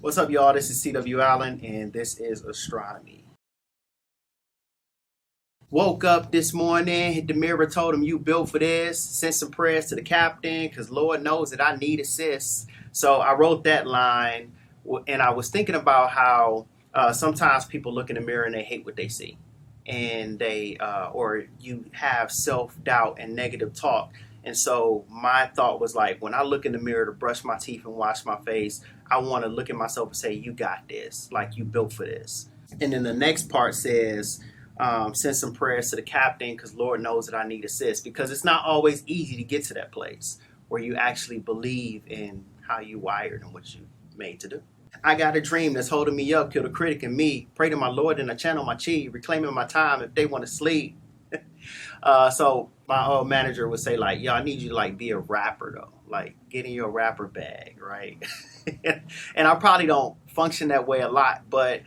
What's up, y'all? This is C.W. Allen, and this is Astronomy. Woke up this morning, hit the mirror, told him, you built for this. Sent some prayers to the captain, because Lord knows that I need assists. So I wrote that line, and I was thinking about how sometimes people look in the mirror and they hate what they see. And or you have self-doubt and negative talk. And so my thought was like, when I look in the mirror to brush my teeth and wash my face, I want to look at myself and say, you got this, like you built for this. And then the next part says, send some prayers to the captain because Lord knows that I need assist. Because it's not always easy to get to that place where you actually believe in how you wired and what you made to do. I got a dream that's holding me up, kill the critic and me. Pray to my Lord and I channel my chi, reclaiming my time if they want to sleep. So my old manager would say, like, yo, I need you to like be a rapper though, like get in your rapper bag, right? And I probably don't function that way a lot, but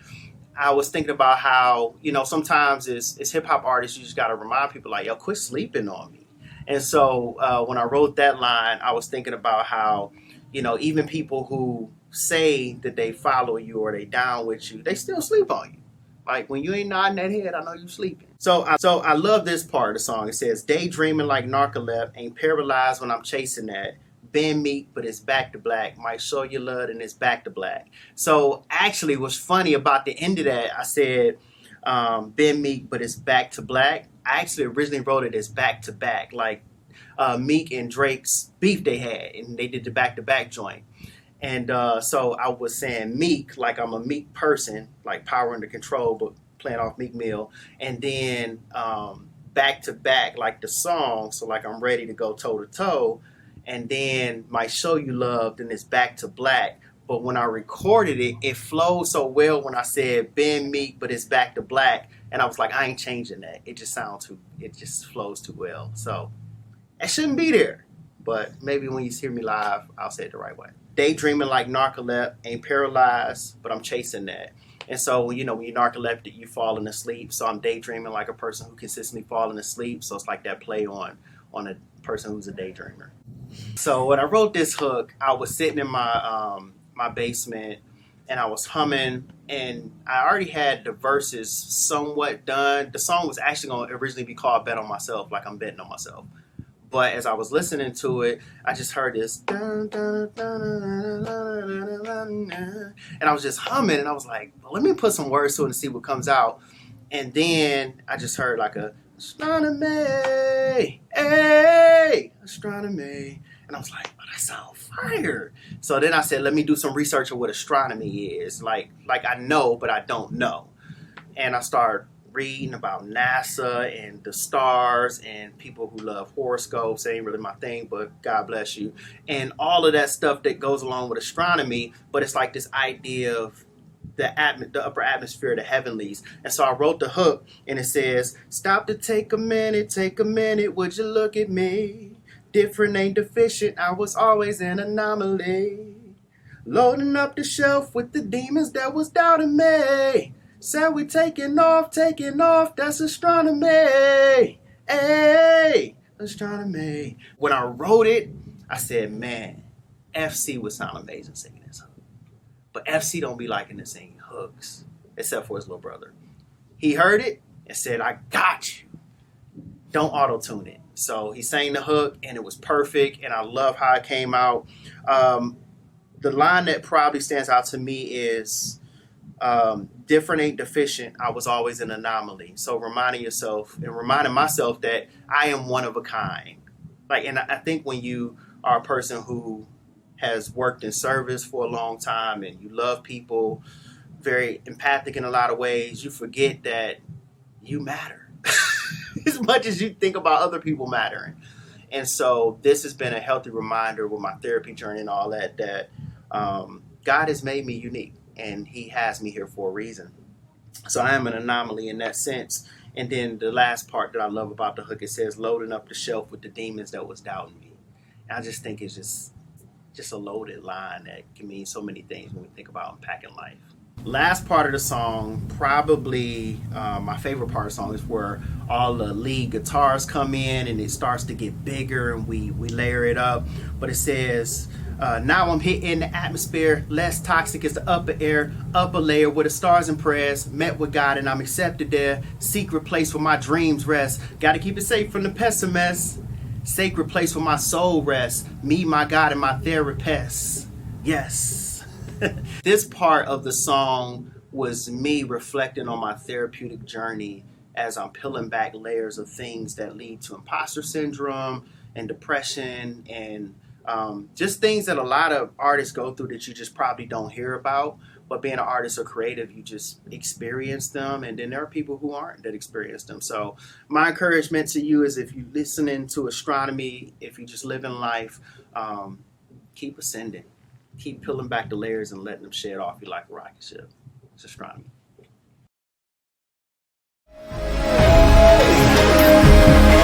I was thinking about how, sometimes as hip hop artists, you just got to remind people like, yo, quit sleeping on me. And so when I wrote that line, I was thinking about how, even people who say that they follow you or they down with you, they still sleep on you. Like when you ain't nodding that head, I know you sleeping. So I love this part of the song. It says, daydreaming like narcolepsy, ain't paralyzed when I'm chasing that. Been meek, but it's back to black. Might show you love and it's back to black. So actually what's funny about the end of that, I said, been meek, but it's back to black. I actually originally wrote it as back to back, like Meek and Drake's beef they had, and they did the back to back joint. And so I was saying meek, like I'm a meek person, like power under control, but playing off Meek Mill. And then back to back, like the song, so like I'm ready to go toe to toe. And then might show you love, then it's back to black. But when I recorded it, it flowed so well when I said been meek, but it's back to black. And I was like, I ain't changing that. It just flows too well. So it shouldn't be there. But maybe when you hear me live, I'll say it the right way. Daydreaming like narcolepsy, ain't paralyzed, but I'm chasing that. And so, when you're narcoleptic, you falling asleep. So I'm daydreaming like a person who consistently falling asleep. So it's like that play on a person who's a daydreamer. So when I wrote this hook, I was sitting in my my basement and I was humming, and I already had the verses somewhat done. The song was actually going to originally be called Bet on Myself, like I'm betting on myself. But as I was listening to it, I just heard this, and I was just humming, and I was like, well, let me put some words to it and see what comes out. And then I just heard like a, astronomy, hey, astronomy. And I was like, oh, that sounds fire. So then I said, let me do some research on what astronomy is. Like I know, but I don't know. And I started reading about NASA and the stars and people who love horoscopes. Ain't really my thing, but God bless you. And all of that stuff that goes along with astronomy. But it's like this idea of the upper atmosphere, the heavenlies. And so I wrote the hook, and it says, stop to take a minute, would you look at me? Different ain't deficient, I was always an anomaly. Loading up the shelf with the demons that was doubting me. Said we taking off, that's astronomy. Hey, astronomy. When I wrote it, I said, man, FC would sound amazing singing this hook. But FC don't be liking to sing hooks, except for his little brother. He heard it and said, I got you. Don't auto-tune it. So he sang the hook, and it was perfect, and I love how it came out. The line that probably stands out to me is, different ain't deficient, I was always an anomaly. So reminding yourself and reminding myself that I am one of a kind. And I think when you are a person who has worked in service for a long time and you love people, very empathic in a lot of ways, you forget that you matter as much as you think about other people mattering. And so this has been a healthy reminder with my therapy journey and all that God has made me unique, and he has me here for a reason. So I am an anomaly in that sense. And then the last part that I love about the hook, it says, loading up the shelf with the demons that was doubting me. And I just think it's just a loaded line that can mean so many things when we think about unpacking life. Last part of the song, probably my favorite part of the song, is where all the lead guitars come in and it starts to get bigger and we layer it up. But it says, Now I'm hitting the atmosphere, less toxic as the upper air, upper layer where the stars and prayers met with God and I'm accepted there. Secret place where my dreams rest. Gotta keep it safe from the pessimist. Sacred place where my soul rests. Me, my God, and my therapist. Yes. This part of the song was me reflecting on my therapeutic journey as I'm peeling back layers of things that lead to imposter syndrome and depression and just things that a lot of artists go through that you just probably don't hear about. But being an artist or creative, you just experience them. And then there are people who aren't that experience them. So my encouragement to you is if you're listening to astronomy, if you just live in life, keep ascending. Keep peeling back the layers and letting them shed off you like a rocket ship. It's astronomy.